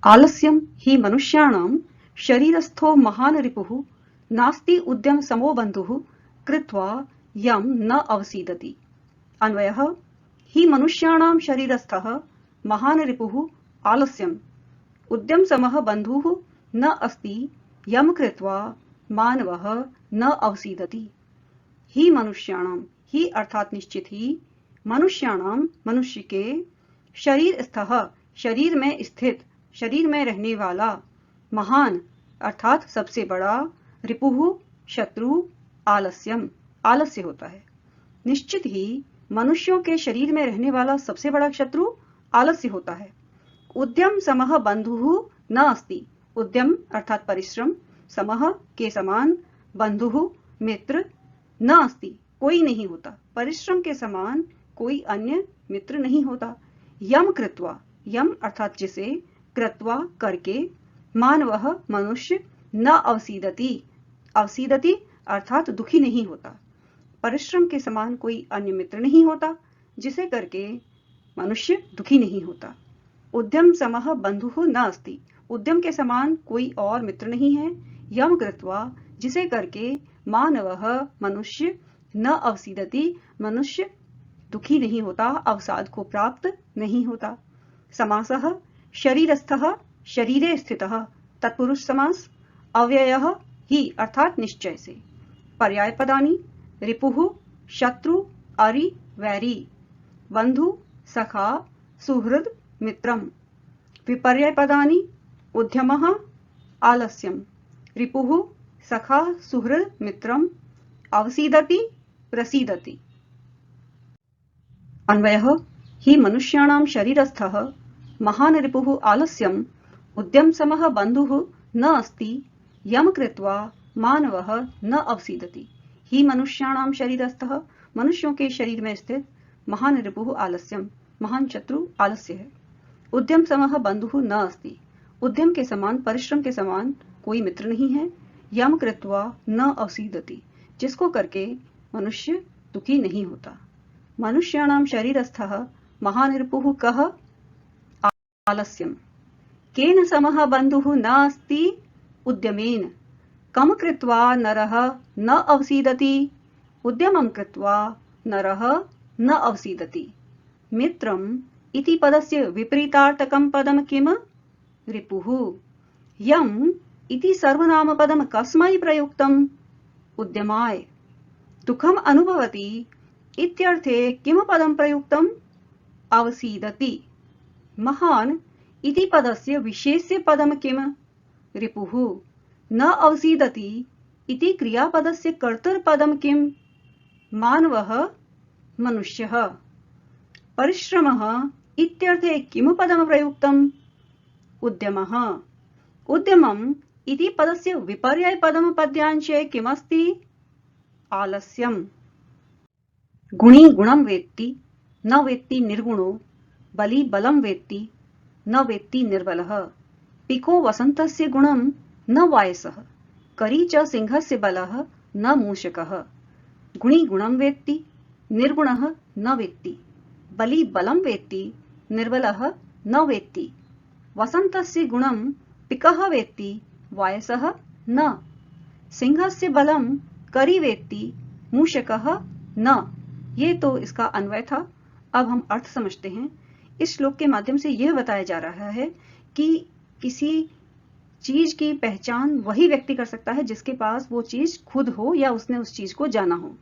आलस्यं हि मनुष्याणां शरीरस्थो महान् रिपुः नास्ति उद्यम समो बन्धुः कृत्वा यं न अवसीदति। अन्वयः हि मनुष्याणां शरीरस्थः महान् रिपुः आलस्यम् उद्यम समः बन्धुः न अस्ति यम कृत्वा मानवः न अवसीदति। ही मनुष्याणां, ही अर्थात निश्चित ही, मनुष्याणां मनुष्य के, शरीर स्थः शरीर में स्थित, शरीर में रहने वाला, महान अर्थात सबसे बड़ा, रिपुः शत्रु, आलस्यम आलस्य होता है। निश्चित ही मनुष्यों के शरीर में रहने वाला सबसे बड़ा शत्रु आलस्य होता है। उद्यम समः बंधुः न अस्ति, उद्यम अर्थात परिश्रम, समः के समान, बंधुः मित्र, न अस्ति कोई नहीं होता, परिश्रम के समान कोई अन्य मित्र नहीं होता। यम कृत्वा, यम अर्थात जिसे, कृत्वा करके, मानवः मनुष्य, न अवसीदति, अवसीदति अर्थात दुखी नहीं होता। परिश्रम के समान कोई अन्य मित्र नहीं होता जिसे करके मनुष्य दुखी नहीं होता। उद्यम समः बंधुः न अस्ति, उद्यम के समान कोई और मित्र नहीं है। यम कृत्वा जिसे करके मानवः मनुष्य, न अवसीदति मनुष्य दुखी नहीं होता, अवसाद को प्राप्त नहीं होता। समासः शरीरस्थः शरीरे स्थितः तत्पुरुष समास, अव्ययः ही अर्थात निश्चय से। पर्याय पदानि रिपुः शत्रु अरि वैरी, बंधु सखा सुहृद मित्रम। विपर्यय पदानि उद्यमः आलस्यम, रिपुः सखा सुहृद मित्रम, अवसीदति प्रसीदति। अन्वयः हि मनुष्याणां शरीरस्थः महान् रिपुः आलस्यम् उद्यम समः बन्धुः न अस्ति यम कृत्वा मानवः न अवसीदति। ही मनुष्याणां शरीरस्थः, मनुष्यों के शरीर में स्थित, महान् रिपुः आलस्यम महान शत्रु आलस्य है। उद्यम समः बन्धुः न अस्ति, उद्यम के समान, परिश्रम के समान कोई मित्र नहीं है। यम कृत्वा न अवसीदति, जिसको करके मनुष्य दुखी नहीं होता। मनुष्याणां शरीरस्थः महान् रिपुः कः आलस्यम्, केन समः बन्धुः न अस्ति उद्यमेन, कम कृत्वा नरः न अवसीदति, उद्यमं कृत्वा नरः न अवसीदति। मित्रम् इति पदस्य विपरीतार्थकं पदं किम? रिपुः। यम् इति सर्वनामपदं कस्मै प्रयुक्तम्? उद्यमाय। दुःखम् अनुभवति इत्यर्थे किम पदं प्रयुक्तम्? अवसीदति। महान् इति पदस्य विशेष्य पदं किम? रिपुः। न अवसीदति इति क्रियापदस्य कर्तृपदं किम? मानवः मनुष्यः। परिश्रमः इत्यर्थे किम पदं प्रयुक्तम्? उद्यमः। उद्यमम् इति पदस्य विपर्यय पदं पद्यांशे किमस्ति? आलस्यम्। गुणी गुणं वेत्ति न वेत्ति निर्गुणो, बली बलं वेत्ति न वेत्ति निर्बलः। पिको वसन्तस्य गुणं न वायसः, करी च सिंहस्य बलः न मूषकः। गुणी गुणं वेत्ति, निर्गुणः न वेत्ति, बली बलं वेत्ति, निर्बलः न वेत्ति। वसन्तस्य गुणं पिकः वेत्ति, वायसः न। सिंहस्य बलं करी वेत्ति, मूषकः न। ये तो इसका अन्वय था। अब हम अर्थ समझते हैं। इस श्लोक के माध्यम से यह बताया जा रहा है कि किसी चीज की पहचान वही व्यक्ति कर सकता है जिसके पास वो चीज खुद हो या उसने उस चीज को जाना हो।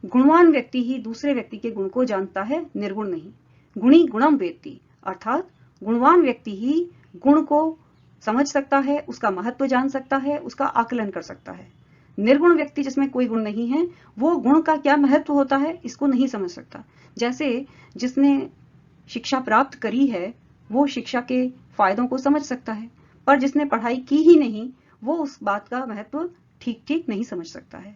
गुणवान व्यक्ति ही दूसरे व्यक्ति के गुण को जानता है, निर्गुण नहीं। गुणी गुणम वेत्ति अर्थात गुणवान व्यक्ति ही गुण को समझ सकता है, उसका महत्व जान सकता है, उसका आकलन कर सकता है। निर्गुण व्यक्ति जिसमें कोई गुण नहीं है, वो गुण का क्या महत्व होता है इसको नहीं समझ सकता। जैसे जिसने शिक्षा प्राप्त करी है वो शिक्षा के फायदों को समझ सकता है, पर जिसने पढ़ाई की ही नहीं वो उस बात का महत्व ठीक ठीक नहीं समझ सकता है।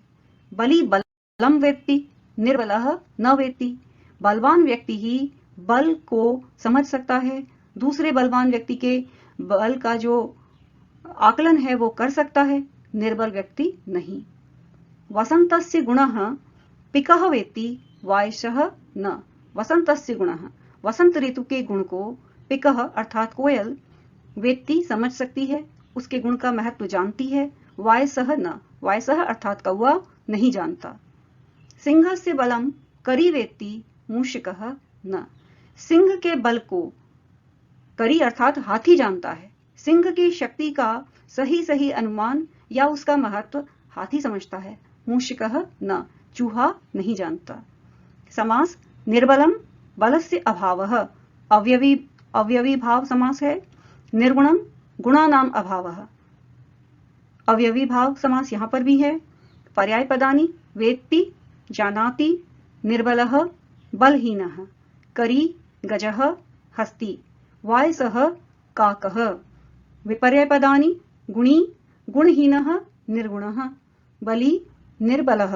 बली बलम वेत्ति, निर्बलः न वेत्ति। बलवान व्यक्ति ही बल को समझ सकता है, दूसरे बलवान व्यक्ति के बल का जो आकलन है वो कर सकता है, निर्बल व्यक्ति नहीं। वसंतस्य गुणः पिकः वेत्ति, वायसः न। वसंतस्य गुणः, वसंत ऋतु के गुण को, पिकः अर्थात कोयल, वेत्ती समझ सकती है, उसके गुण का महत्व जानती है, वायसह न, वायसह अर्थात कौवा नहीं जानता। सिंहस्य बलम करी वेत्ती मूषकः न, सिंह के बल को करी अर्थात हाथी जानता है, सिंह की शक्ति का सही सही अनुमान या उसका महत्व हाथी समझता है, मूषकः न, चूहा नहीं जानता। समास निर्बलम बलस्य अभावः, अवयवी भाव समास है। निर्गुणम गुणानाम अभावः, अवयवी भाव समास यहां पर भी है। पर्याय पदानि वेत्ति जानाति, निर्बलः बलहीनः, करी गजः हस्ती, वायसः काकः। विपर्यय पदानि गुणी गुणहीनः निर्गुणः, बली निर्बलः,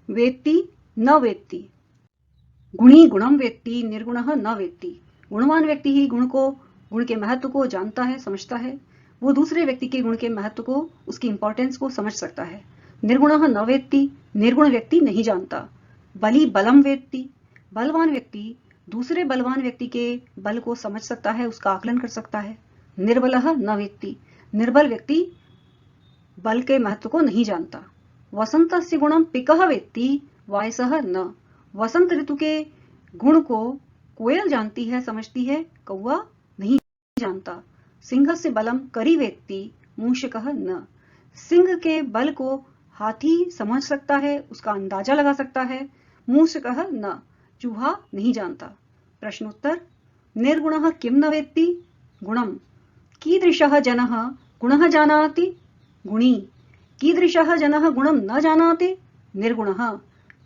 वेत्ति न वेत्ति। गुणी गुणम वेत्ति, निर्गुणः न वेत्ति। गुणवान व्यक्ति ही गुण के महत्व को जानता है, समझता है। वो दूसरे व्यक्ति के गुण के महत्व को, उसकी इंपॉर्टेंस को समझ सकता है। निर्गुणः न वेत्ति, निर्गुण व्यक्ति नहीं जानता। बली बलम वेत्ति, बलवान व्यक्ति दूसरे बलवान व्यक्ति के बल को समझ सकता है, उसका आकलन कर सकता है। निर्बलः न वेत्ति, निर्बल व्यक्ति बल के महत्व को नहीं जानता। वसंतस्य गुणम पिकः वेत्ति, वायसः न, वसंत ऋतु के गुण को कोयल जानती है, समझती है, कौवा नहीं जानता। सिंहस्य बलम करी वेत्ति मूषकः न, सिंह के बल को हाथी समझ सकता है, उसका अंदाजा लगा सकता है, मूषकः न, चूहा नहीं जानता। प्रश्नोत्तर निर्गुणः किं न वेत्ति गुणम, कीदृशः जनः गुणः जानाति गुणी, कीदृशः जनः गुणं न जानाति निर्गुणः।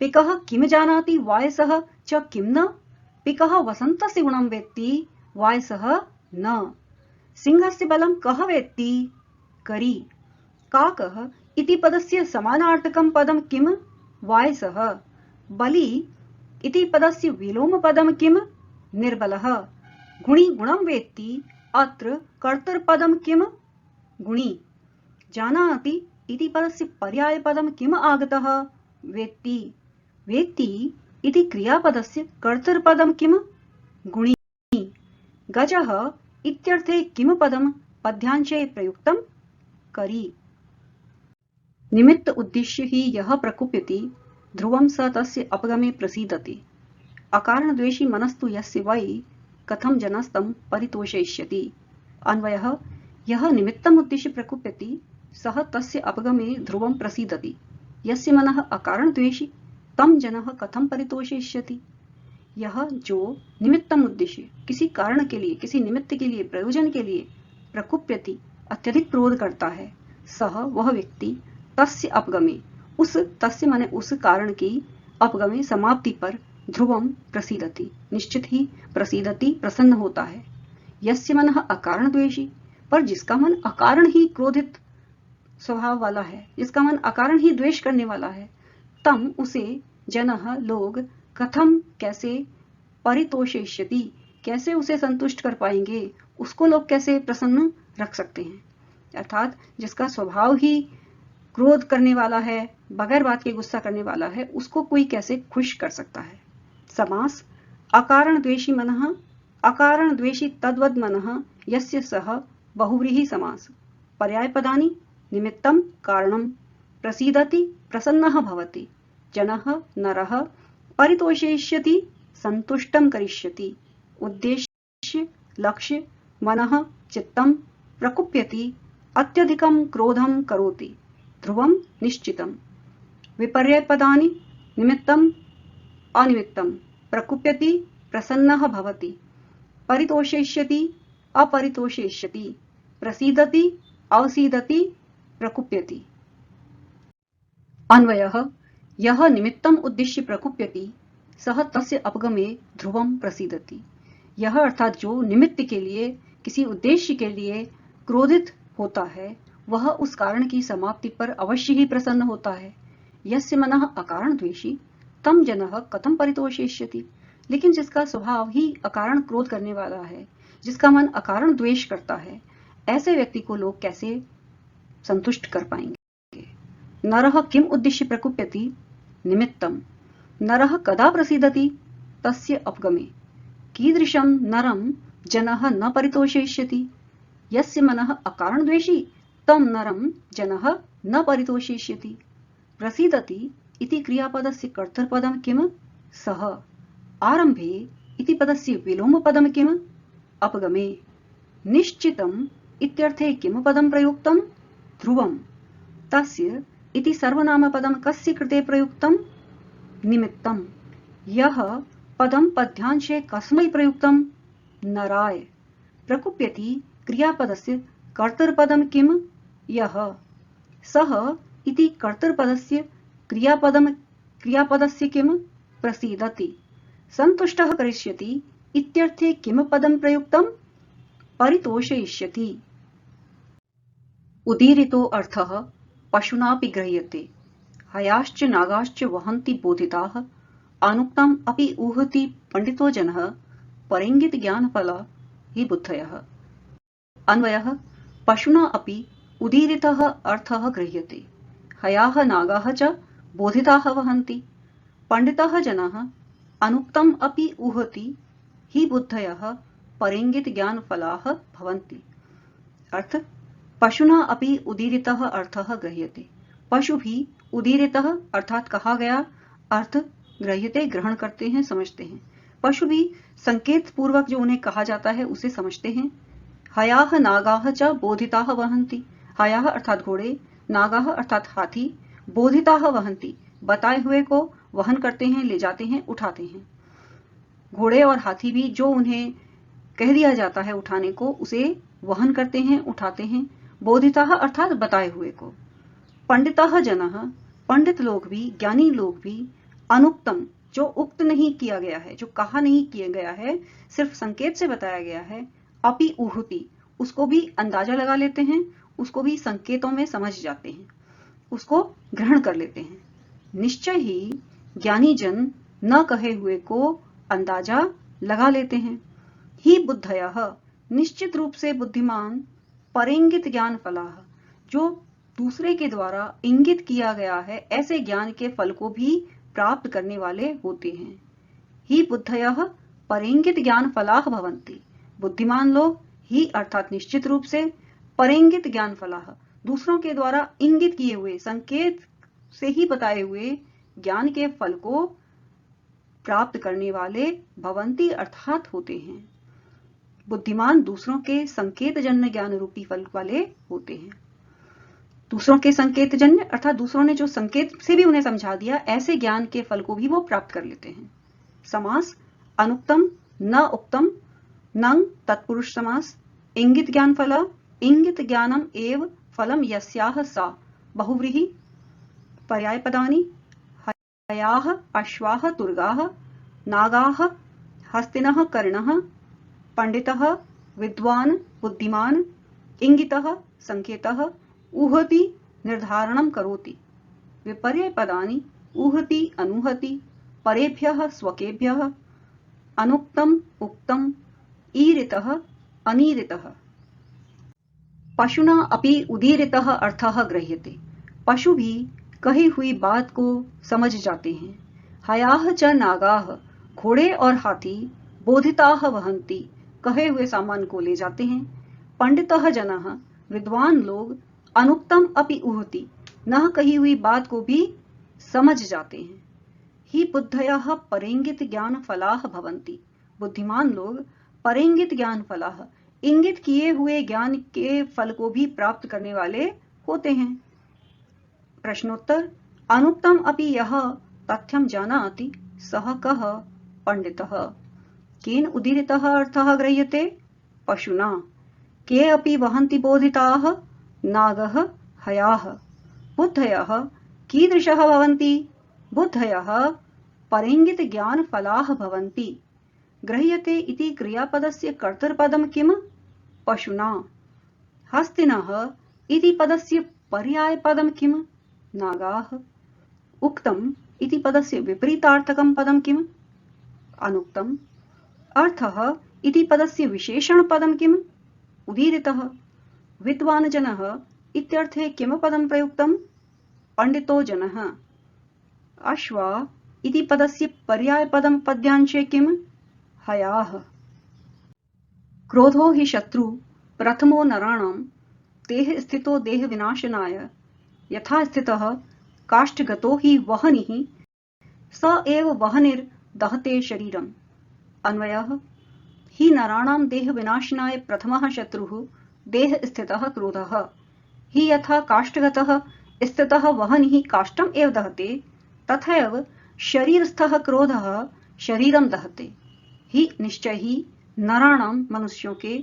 पिकः किम जानाति वायसः च किं न, पिकः वसन्तस्य गुणं वेत्ति वायसः न। सिंहस्य बलं कः वेत्ति करी, काकः इति पदस्य समानार्थकं पदं किम वायसः, बली इति पदस्य विलोम पदं किम निर्बलः। गुणी गुणं वेत्ति अत्र कर्तृपदं किम गुणी, जानाति इति पदस्य पर्यायपदं किम आगतः वेत्ति, वेत्ति इति क्रियापदस्य कर्तृपदं किम गुणी, गजः इत्यर्थे किम पदं पद्यांशे प्रयुक्तं करी। निमित्त उद्देश्य ही यह प्रकुप्यति ध्रुवं स तस्य अपगमे प्रसीदति, अकारण द्वेषी मनस्तु यस्य वै कथम जनस्तं परितोषयिष्यति। अन्वयः यह निमित्तम उद्देश्य प्रकुप्यति सह तस्य अपगमे ध्रुवं प्रसीदति, यस्य मनः अकारण द्वेषी तम जनः कथम परितोषयिष्यति। यह जो निमित्तम उद्देश्य किसी कारण के लिए, किसी निमित्त के लिए, प्रयोजन के लिए प्रकुप्यति अत्यधिक क्रोध करता है, सह वह व्यक्ति तस्य अपगमे, उस तस्य माने उस कारण की अपगमे समाप्ति पर ध्रुवम प्रसीदति निश्चित ही प्रसीदति प्रसन्न होता है। यस्य मनः अकारण द्वेषी, पर जिसका मन अकारण ही क्रोधित स्वभाव वाला है, जिसका मन अकारण ही द्वेष करने वाला है, तम उसे जनः लोग कथम कैसे परितोषयिष्यति कैसे उसे संतुष्ट कर पाएंगे, उसको लोग कैसे प्रसन्न रख सकते हैं। अर्थात जिसका स्वभाव ही क्रोध करने वाला है, बगैर बात के गुस्सा करने वाला है, उसको कोई कैसे खुश कर सकता है। समास अकारण द्वेषी मनः, अकारण द्वेषी तद्वद मनः यस्य सह बहुव्रीहि समास। पर्याय पदानि निमित्तम कारणम, प्रसीदति प्रसन्नः भवति, जनः नरः परितोषयिष्यति संतुष्टं करिष्यति, उद्देश्य लक्ष्य मनः चित्तं प्रकुप्यति अत्यधिकं क्रोधं करोति, ध्रुवं निश्चितम्। विपर्यय पदानि निमित्तम अनिमित्तम, प्रकुप्यति प्रसन्नः भवति, परितोषयिष्यति अपरितोषयिष्यति, प्रसीदति अवसीदति प्रकुप्यति। अन्वयः यह निमित्तम उद्देश्य प्रकुप्यति सह तस्य अपगमे ध्रुवम प्रसीदति। यह अर्थात जो निमित्त के लिए, किसी उद्देश्य के लिए क्रोधित होता है, वह उस कारण की समाप्ति पर अवश्य ही प्रसन्न होता है। यस्य मनः अकारण द्वेषी तम जनः कथम परितोषयिष्यति, लेकिन जिसका स्वभाव ही अकारण क्रोध करने वाला है, जिसका मन अकारण द्वेष करता है, ऐसे व्यक्ति को लोग कैसे संतुष्ट कर पाएंगे। नरः किम उद्देश्य प्रकुप्यति निमित्तम, नरः कदा प्रसीदति तस्य अपगमे, कीदृशं नरं जनः न परितोषयिष्यति। यस्य मनः अकारणद्वेषी तं नरं जनः न परितोषयिष्यति। प्रसीदति इति क्रियापदस्य कर्तृपदं किम्? सः। आरम्भे इति पदस्य विलोमपदं किम्? अपगमे। निश्चितम् इत्यर्थे किं पदं प्रयुक्तं? ध्रुवम्। तस्य इति सर्वनामपदं कस्य कृते प्रयुक्तं? निमित्तम्। यः पदं पद्यांशे कस्मै प्रयुक्तं? नराय। प्रकुप्यति क्रियापदस्य कर्तृपदं किम्? यः। सः इति कर्तृपदस्य क्रियापदस्य किम्? प्रसीदति। सन्तुष्टः करिष्यति इत्यर्थे किं पदं प्रयुक्तं? परितोषयिष्यति। उदीरितो अर्थः पशुनापि गृह्यते। हयाश्च नागाश्च वहन्ति बोधिताः अनुक्तम् अपि ऊहति पंडितो जनः परेंगित ज्ञानफला हि बुद्धयः। अन्वयः पशुना अपि उदीरितः अर्थः गृह्यते। हयाः नागाः च बोधिताः वहन्ति। पंडितः जनः अनुक्तम् अपि ऊहति हि बुद्धयः परेंगित ज्ञानफलाः भवन्ति। अर्थ पशुना अपि उदीरितः अर्थः गृह्यते। पशु भी उदीरितः अर्थात कहा गया अर्थ ग्रह्यते ग्रहण करते हैं, समझते हैं। पशु भी संकेत पूर्वक जो उन्हें कहा जाता है उसे समझते हैं। हयाः नागाः च बोधिताः वहन्ति। हयाः अर्थात घोड़े, नागाः अर्थात हाथी, बोधिताः वहन्ति बताए हुए को वहन करते हैं, ले जाते हैं, उठाते हैं। घोड़े और हाथी भी जो उन्हें कह दिया जाता है उठाने को उसे वहन करते हैं, उठाते हैं। बोधिताः अर्थात बताए हुए को। पंडिताः जनः पंडित लोग भी, ज्ञानी लोग भी, अनुक्तम जो उक्त नहीं किया गया है, जो कहा नहीं किया गया है, सिर्फ संकेत से बताया गया है, अपि उहुति उसको भी अंदाजा लगा लेते हैं, उसको भी संकेतों में समझ जाते हैं, उसको ग्रहण कर लेते हैं। निश्चय ही ज्ञानी जन न कहे हुए को अंदाजा लगा लेते हैं। ही बुद्धयः निश्चित रूप से बुद्धिमान, परेंगित ज्ञान फलाः जो दूसरे के द्वारा इंगित किया गया है ऐसे ज्ञान के फल को भी प्राप्त करने वाले होते हैं। ही बुद्धयः परेंगित ज्ञान फलाः भवन्ति। बुद्धिमान लोग ही अर्थात निश्चित रूप से, परेंगित ज्ञान फलाः दूसरों के द्वारा इंगित किए हुए, संकेत से ही बताए हुए ज्ञान के फल को प्राप्त करने वाले भवन्ति अर्थात होते हैं। बुद्धिमान दूसरों के संकेत जन्य ज्ञान रूपी फल वाले होते हैं। दूसरों के संकेत जन्य अर्थात दूसरों ने जो संकेत से भी उन्हें समझा दिया, ऐसे ज्ञान के फल को भी वो प्राप्त कर लेते हैं। समास अनुक्तम न उक्तम, नंग तत्पुरुष समास। इंगित ज्ञान फला, इंगित ज्ञानम एव फलम यस्याह सा बहुव्रीहि। पर्याय पदानि हयाः अश्वाः तुर्गाः, नागाः हस्तिनः कर्णः, पंडितः विद्वान् बुद्धिमान्, इंगितः संकेतः, ऊहति निर्धारणं करोति। विपर्यय पदानि ऊहति अनुहति, परेभ्यः स्वकेभ्यः, अनुक्तम उक्तम, ईरितः अनीरितः। पशुना अपि उदीरितः अर्थः गृह्यते। पशु भी कही हुई बात को समझ जाते हैं। हयाः च नागाः घोड़े और हाथी, बोधिताः वहन्ति कहे हुए सामान को ले जाते हैं। पंडितः जनः विद्वान लोग, अनुक्तम अपि ऊहति न कही हुई बात को भी समझ जाते हैं। ही बुद्धयः परेंगित ज्ञान फलाः भवन्ति। बुद्धिमान लोग परेंगित ज्ञान फलाः इंगित किए हुए ज्ञान के फल को भी प्राप्त करने वाले होते हैं। प्रश्नोत्तर अनुक्तम अपि यः तथ्यं जानाति सः कः? पंडितः। केन उदीरितः अर्थः गृह्यते? पशुना। के अपि वहन्ति बोधिताः? नागः हयाः। बुद्धयः कीदृशः भवन्ति? बुद्धयः परेंगित ज्ञान फलाः भवन्ति। गृह्यते इति क्रियापदस्य कर्तृपदं किम्? पशुना। हस्तिनः इति पदस्य पर्यायपदं किम्? नागाः। उक्तम् इति पदस्य विपरीतार्थकं पदं किम्? अनुक्तम्। अर्थः इति पदस्य विशेषणपदं किम्? उदीरितः। विद्वान् जनः इत्यर्थे किम् पदं प्रयुक्तं? पंडितो जनः। अश्वा इति पदस्य पर्यायपदं पद्यांशे किम्? हयाः। क्रोधो हि शत्रु प्रथमो नराणां देह स्थितो देह विनाशनाय यथा स्थितः काष्ठगतो हि वह्निः स एव वह्निर्दहते शरीरम्। अन्वयः हि नराणां देह विनाशनाय प्रथमः शत्रुः देह स्थितः क्रोधः। हि यथा काष्ठगतः स्थितः वह्निः काष्ठम् एव दहते तथैव शरीरस्थः क्रोधः शरीरं दहते। ही निश्चय ही नराणां मनुष्यों के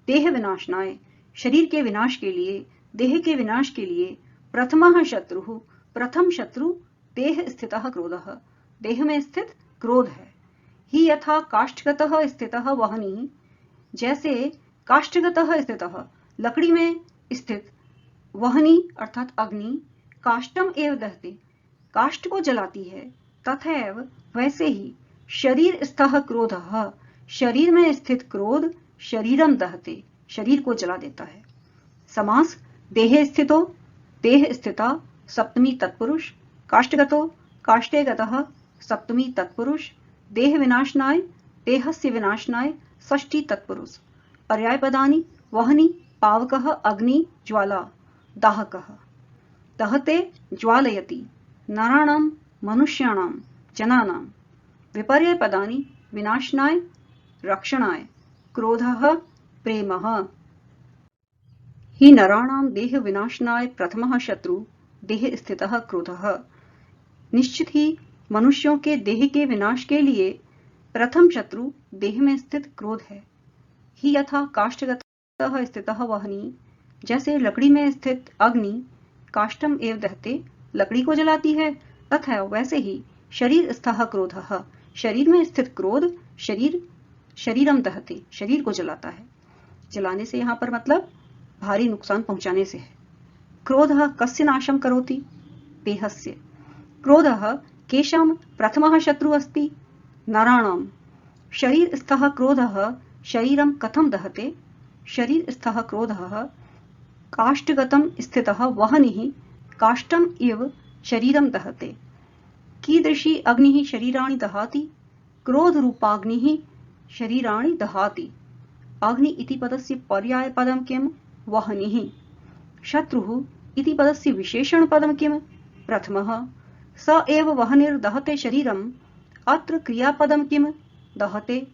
देह विनाशनाय शरीर के विनाश के लिए देह के विनाश के लिए प्रथमः शत्रुः प्रथम शत्रु देह स्थितः क्रोधः देह में स्थित क्रोध है। ही यथा काष्ठगतः स्थितः वह्निः जैसे काष्ठगतः स्थितः लकड़ी में स्थित वह्नि अर्थात अग्नि काष्ठम एव दहते काष्ठ को जलाती है तथैव वैसे ही शरीर स्थः क्रोधः शरीर में स्थित क्रोध शरीरम दहते शरीर को जला देता है। समास देहे स्थितो देह स्थिता सप्तमी तत्पुरुष काष्ठगतो काष्ठे गतः सप्तमी तत्पुरुष देह विनाशनाय देहस्य विनाशनाय षष्ठी तत्पुरुष। पर्याय पदानि वह्नि पावकः अग्नि ज्वाला दाहकः। दहते ज्वालयति नराणां मनुष्याणां जनानां। विपर्यय पदानि विनाशनाय रक्षणाय क्रोधः प्रेमः। हि नराणां देह विनाशनाय प्रथमः शत्रु देह स्थितः क्रोधः। निश्चित ही मनुष्यों के देह के विनाश के लिए प्रथम शत्रु देह में स्थित क्रोध है। ही यथा काष्ठगतः स्थितः वह्नि जैसे लकड़ी में स्थित अग्नि काष्ठम एव दहते लकड़ी को जलाती है तथा वैसे ही शरीर स्थः क्रोधः शरीर में स्थित क्रोध शरीरम दहते शरीर को जलाता है। जलाने से यहाँ पर मतलब भारी नुकसान पहुंचाने से है। क्रोधः कस्य नाशं करोति देहस्य। क्रोधः केषां प्रथमः शत्रुः अस्ति नराणां। शरीर स्थः क्रोधः शरीरं कथं दहते शरीर स्थः क्रोधः काष्ठगतं स्थितः वह्निः काष्ठम् इव शरीरं दहते। कीदृशी अग्निः शरीराणि दहाति क्रोधरूपाग्निः शरीराणि दहाति। अग्नि इति पदस्य पर्यायपदं किं वह्निः। शत्रुः इति पदस्य विशेषणपदं किं प्रथमः। स एव वह्निर्दहते शरीरम् अत्र क्रियापदं किं दहते।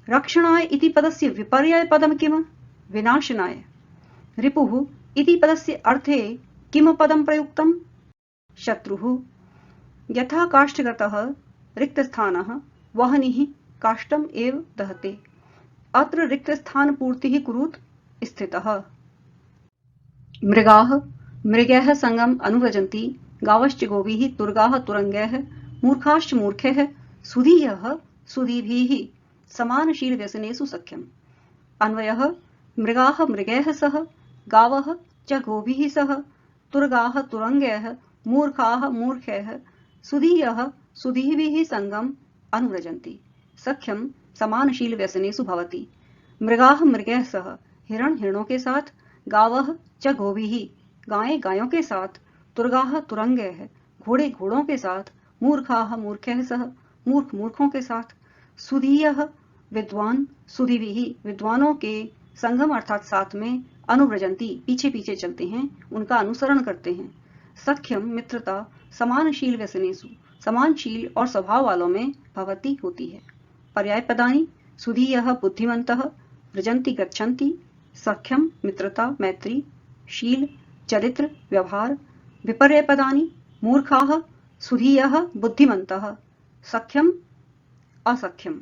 रक्षणाय इति पदस्य विपर्ययपदं किं विनाशनाय। रिपुः इति पदस्य अर्थे किं पदं प्रयुक्तं शत्रुः। यथा काष्ठगतः रिक्तस्थानः वह्निः काष्ठम् एव दहते अत्र रिक्तस्थानपूर्तिः कुरुत स्थितः। मृगाः मृगैः संगम् अनुव्रजन्ति गावश्च गोभिः तुर्गाः तुरङ्गैः मूर्खाश्च मूर्खैः सुधीयः सुधीभिः समानशीलव्यसनेषु सख्यम्। अन्वयः मृगाः मृगैः सह गावः च गोभिः सह तुर्गाः तुरङ्गैः मूर्खाः मूर्खैः सुधीयः सुधीभिः संगम् अनुव्रजन्ति सख्यं समानशीलव्यसनेषु भवति। मृगाः मृगैः सह हिरण हिरणों के साथ गावः च गोभिः गायें गायों के साथ तुर्गाः तुरङ्गैः घोड़े घोड़ों के साथ मूर्खाः मूर्खैः सह मूर्ख मूर्खों के साथ सुधीयः विद्वान सुधीभिः विद्वानों के संगम अर्थात साथ में अनुव्रजन्ति पीछे पीछे चलते हैं उनका अनुसरण करते हैं। सख्यम मित्रता समानशील व्यसनेषु समानशील और स्वभाव वालों में भवती होती है। पर्याय पदानि सुधीयः बुद्धिमन्तः व्रजन्ति गच्छन्ति सख्यम मित्रता मैत्री शील चरित्र व्यवहार। विपर्यय पदानि मूर्खाः सुधीयः बुद्धिमन्तः सख्यम असख्यम।